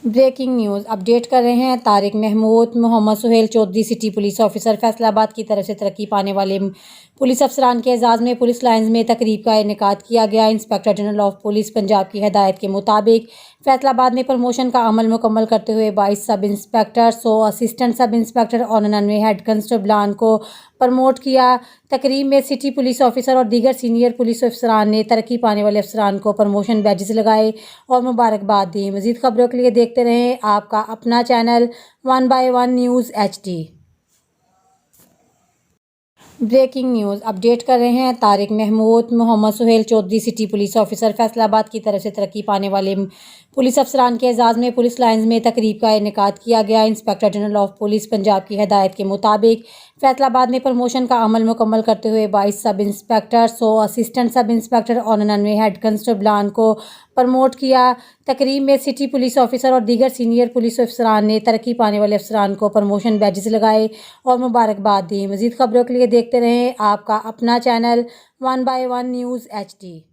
Breaking news update کر رہے ہیں Tariq Mahmood Muhammad Sohail Chaudhry city police officer Faisalabad کی طرف سے ترقی پانے والے پولیس افسران کے اعزاز میں پولیس لائنز میں تقریب کا انعقاد کیا گیا۔ Inspector general of police Punjab کی ہدایت کے مطابق فیصل آباد میں پروموشن کا عمل مکمل کرتے ہوئے 22 سب انسپکٹر، 100 اسسٹنٹ سب انسپکٹر اور 99 ہیڈ کنسٹیبلان کو پروموٹ کیا۔ تقریب میں سٹی پولیس آفیسر اور دیگر سینئر پولیس افسران نے ترقی پانے والے افسران کو پروموشن بیجز لگائے اور مبارکباد دی۔ مزید خبروں کے لیے دیکھتے رہیں آپ کا اپنا channel 1 by 1 news HD۔ Breaking news update کر رہے ہیں Tariq Mahmood Muhammad Sohail Chaudhry city police officer Faisalabad کی طرف سے ترقی پانے والے پولیس افسران کے اعزاز میں پولیس لائنز میں تقریب کا انعقاد کیا گیا۔ Inspector general of police Punjab کی ہدایت کے مطابق فیصل آباد میں پروموشن کا عمل مکمل کرتے ہوئے 22 سب انسپکٹر، 100 اسسٹنٹ سب انسپکٹر اور 99 ہیڈ کنسٹیبلان کو پروموٹ کیا۔ تقریب میں سٹی پولیس آفیسر اور دیگر سینئر پولیس افسران نے ترقی پانے والے افسران کو پروموشن بیجز لگائے اور مبارکباد دی۔ مزید خبروں کے لیے دیکھتے رہیں آپ کا اپنا چینل 1 by 1 نیوز HD۔